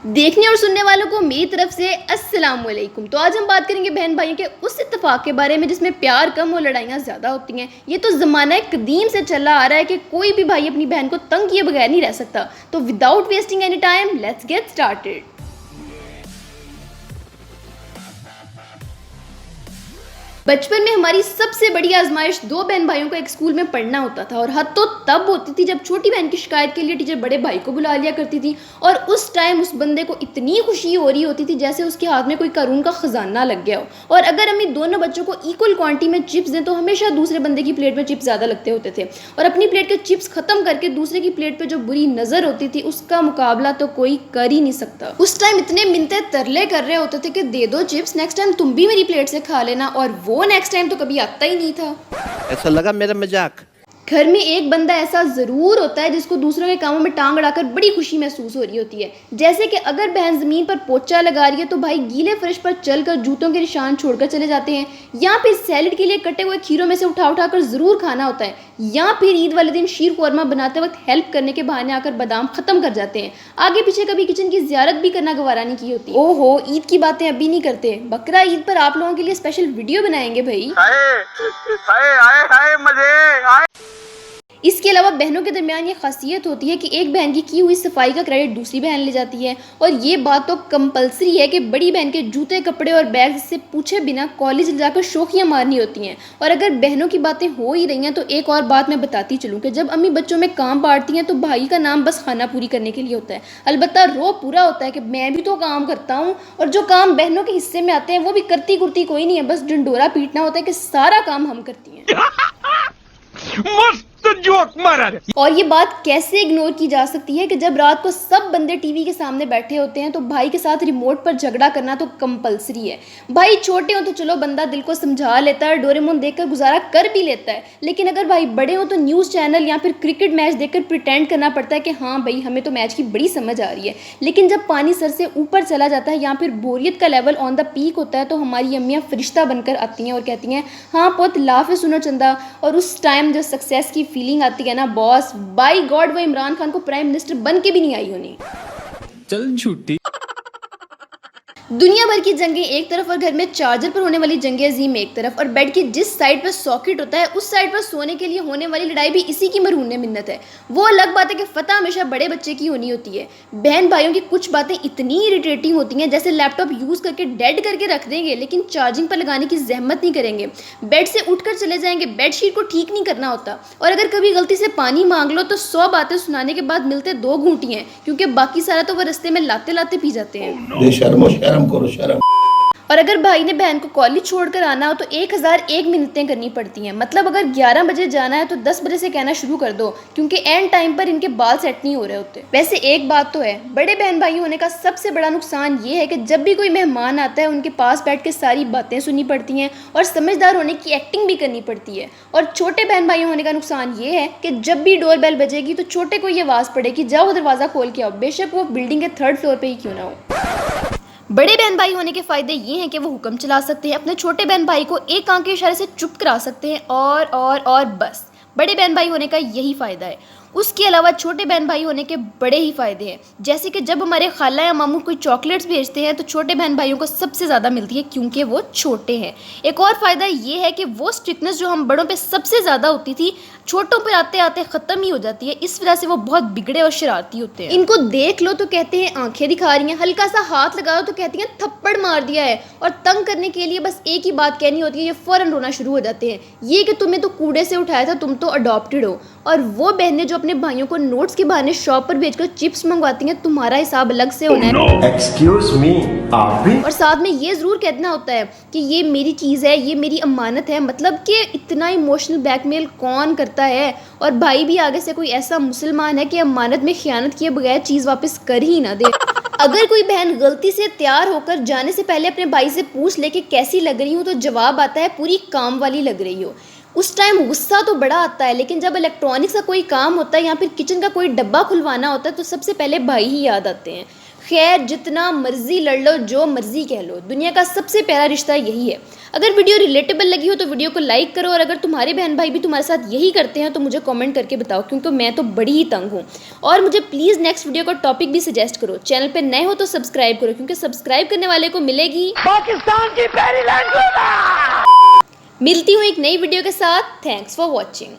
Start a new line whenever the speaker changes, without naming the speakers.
देखने और सुनने वालों को मेरी तरफ से अस्सलाम वालेकुम। तो आज हम बात करेंगे बहन भाइयों के उस इत्तेफाक के बारे में जिसमें प्यार कम और लड़ाइयाँ ज़्यादा होती हैं। ये तो ज़माना कदीम से चला आ रहा है कि कोई भी भाई अपनी बहन को तंग किए बगैर नहीं रह सकता। तो without wasting any time let's get started. बचपन में हमारी सबसे बड़ी आजमाइश दो बहन भाइयों को एक स्कूल में पढ़ना होता था और हद तो तब होती थी जब छोटी बहन की शिकायत के लिए टीचर बड़े भाई को बुला लिया करती थी और उस टाइम उस बंदे को इतनी खुशी हो रही होती थी जैसे उसके हाथ में कोई कानून का खजाना लग गया हो। और अगर अम्मी दोनों बच्चों को इक्वल क्वांटिटी में चिप्स दें तो हमेशा दूसरे बंदे की प्लेट में चिप्स ज़्यादा लगते होते थे और अपनी प्लेट के चिप्स खत्म करके दूसरे की प्लेट पर जो बुरी नज़र होती थी उसका मुकाबला तो कोई कर ही नहीं सकता। उस टाइम इतने मिन्नते तरले कर रहे होते थे कि दे दो चिप्स, नेक्स्ट टाइम तुम भी मेरी प्लेट से खा लेना, और वो नेक्स्ट टाइम तो कभी आता ही नहीं था।
ऐसा लगा मेरा मजाक।
घर में एक बंदा ऐसा ज़रूर होता है जिसको दूसरों के कामों में टांग अड़ाकर बड़ी खुशी महसूस हो रही होती है। जैसे कि अगर बहन ज़मीन पर पोछा लगा रही है तो भाई गीले फर्श पर चलकर जूतों के निशान छोड़कर चले जाते हैं, या फिर सैलेड के लिए कटे हुए खीरों में से उठा कर ज़रूर खाना होता है, या फिर ईद वाले दिन शीर कौरमा बनाते वक्त हेल्प करने के बहाने आकर बादाम ख़त्म कर जाते हैं। आगे पीछे कभी किचन की ज़ियारत भी करना गवारा नहीं की होती। ओहो, ईद की बातें अभी नहीं करते, बकरा ईद पर आप लोगों के लिए स्पेशल वीडियो बनाएंगे भाई। इसके अलावा बहनों के दरमियान ये खासियत होती है कि एक बहन की हुई सफाई का क्रेडिट दूसरी बहन ले जाती है, और ये बात तो कंपलसरी है कि बड़ी बहन के जूते, कपड़े और बैग से पूछे बिना कॉलेज जाकर शोखियाँ मारनी होती हैं। और अगर बहनों की बातें हो ही रही हैं तो एक और बात मैं बताती चलूँ कि जब अम्मी बच्चों में काम बांटती हैं तो भाई का नाम बस खाना पूरी करने के लिए होता है। अलबत्ता रो पूरा होता है कि मैं भी तो काम करता हूँ, और जो काम बहनों के हिस्से में आते हैं वो भी करती कुर्ती कोई नहीं है, बस डंडोरा पीटना होता है कि सारा काम हम करती हैं।
मस्त जोक मारा।
और ये बात कैसे इग्नोर की जा सकती है कि जब रात को सब बंदे टीवी के सामने बैठे होते हैं तो भाई के साथ रिमोट पर झगड़ा करना तो कंपलसरी है। भाई छोटे हो तो चलो बंदा दिल को समझा लेता है, डोरेमोन देखकर गुजारा कर भी लेता है, लेकिन अगर भाई बड़े हो तो न्यूज़ चैनल या फिर क्रिकेट मैच देखकर प्रिटेंड करना पड़ता है कि हाँ भाई हमें तो मैच की बड़ी समझ आ रही है। लेकिन जब पानी सर से ऊपर चला जाता है या फिर बोरियत का लेवल ऑन द पीक होता है तो हमारी अम्मियाँ फरिश्ता बनकर आती हैं और कहती हैं हाँ पुत लाफे सुनो चंदा। और उस टाइम जो सक्सेस की फीलिंग आती है ना बॉस, बाय गॉड वो इमरान खान को प्राइम मिनिस्टर बन के भी नहीं आई होनी।
चल झूठी।
दुनिया भर की जंगें एक तरफ और घर में चार्जर पर होने वाली जंगे अजीम एक तरफ, और बेड की जिस साइड पर सॉकेट होता है उस साइड पर सोने के लिए होने वाली लड़ाई भी इसी की मरहूने मिन्नत है। वो अलग बात है कि फतह हमेशा बड़े बच्चे की होनी होती है। बहन भाइयों की कुछ बातें इतनी इरिटेटिंग होती हैं, जैसे लैपटॉप यूज़ करके डेड करके रख देंगे लेकिन चार्जिंग पर लगाने की जहमत नहीं करेंगे, बेड से उठकर चले जाएंगे, बेडशीट को ठीक नहीं करना होता, और अगर कभी गलती से पानी मांग लो तो 100 बातें सुनाने के बाद मिलते 2 घूंटी हैं, क्योंकि बाकी सारा तो वह रस्ते में लाते लाते पी जाते हैं।
शर्म करो शर्म।
और अगर भाई ने बहन को कॉलेज छोड़कर आना हो तो 1001 मिन्नतें करनी पड़ती हैं। मतलब अगर 11 बजे जाना है तो 10 बजे से कहना शुरू कर दो, क्योंकि एंड टाइम पर इनके बाल सेट नहीं हो रहे होते। वैसे एक बात तो है, बड़े बहन भाई होने का सबसे बड़ा नुकसान ये है कि जब भी कोई मेहमान आता है उनके पास बैठ के सारी बातें सुननी पड़ती हैं और समझदार होने की एक्टिंग भी करनी पड़ती है। और छोटे बहन भाई होने का नुकसान ये है कि जब भी डोर बेल बजेगी तो छोटे को ये आवाज़ पड़ेगी जाओ दरवाज़ा खोल के आओ, बेशक वो बिल्डिंग के 3rd फ्लोर पर ही क्यों ना हो। बड़े बहन भाई होने के फ़ायदे ये हैं कि वो हुक्म चला सकते हैं, अपने छोटे बहन भाई को एक आंख के इशारे से चुप करा सकते हैं, और बस बड़े बहन भाई होने का यही फ़ायदा है। उसके अलावा छोटे बहन भाई होने के बड़े ही फ़ायदे हैं, जैसे कि जब हमारे खाला या मामू कोई चॉकलेट्स भेजते हैं तो छोटे बहन भाइयों को सबसे ज़्यादा मिलती है क्योंकि वो छोटे हैं। एक और फ़ायदा ये है कि वो स्ट्रिक्टनेस जो हम बड़ों पे सबसे ज़्यादा होती थी छोटों पर आते आते ख़त्म ही हो जाती है। इस वजह से वो बहुत बिगड़े और शरारती होते हैं। इनको देख लो तो कहते हैं आंखें दिखा रही हैं, हल्का सा हाथ लगाओ तो कहती हैं थप्पड़ मार दिया है, और तंग करने के लिए बस एक ही बात कहनी होती है, ये फ़ौरन रोना शुरू हो जाते हैं, ये कि तुम्हें तो कूड़े से उठाया था, तुम तो अडॉप्टेड हो। और वो बहनें जो अपने भाइयों को नोट्स के बहाने शॉप पर भेजकर चिप्स मंगवाती हैं, तुम्हारा हिसाब अलग से होना है।
एक्सक्यूज मी, आप भी?
और साथ में ये ज़रूर कहना होता है कि ये मेरी चीज़ है, ये मेरी अमानत है। मतलब कि इतना इमोशनल ब्लैकमेल कौन करता है? और भाई भी आगे से कोई ऐसा मुसलमान है कि अमानत में खियानत किए बगैर चीज़ वापस कर ही ना दे। अगर कोई बहन गलती से तैयार होकर जाने से पहले अपने भाई से पूछ ले कि कैसी लग रही हूँ तो जवाब आता है पूरी काम वाली लग रही हो। उस टाइम गुस्सा तो बड़ा आता है, लेकिन जब इलेक्ट्रॉनिक्स का कोई काम होता है या फिर किचन का कोई डब्बा खुलवाना होता है तो सबसे पहले भाई ही याद आते हैं। खैर जितना मर्जी लड़ लो, जो मर्जी कह लो, दुनिया का सबसे प्यारा रिश्ता यही है। अगर वीडियो रिलेटेबल लगी हो तो वीडियो को लाइक करो, और अगर तुम्हारे बहन भाई भी तुम्हारे साथ यही करते हैं तो मुझे कमेंट करके बताओ, क्योंकि मैं तो बड़ी ही तंग हूँ। और मुझे प्लीज़ नेक्स्ट वीडियो का टॉपिक भी सजेस्ट करो। चैनल पे नए हो तो सब्सक्राइब करो, क्योंकि सब्सक्राइब करने वाले को मिलेगी
पाकिस्तान की पहली लैंड।
मिलती हूँ एक नई वीडियो के साथ। Thanks for watching.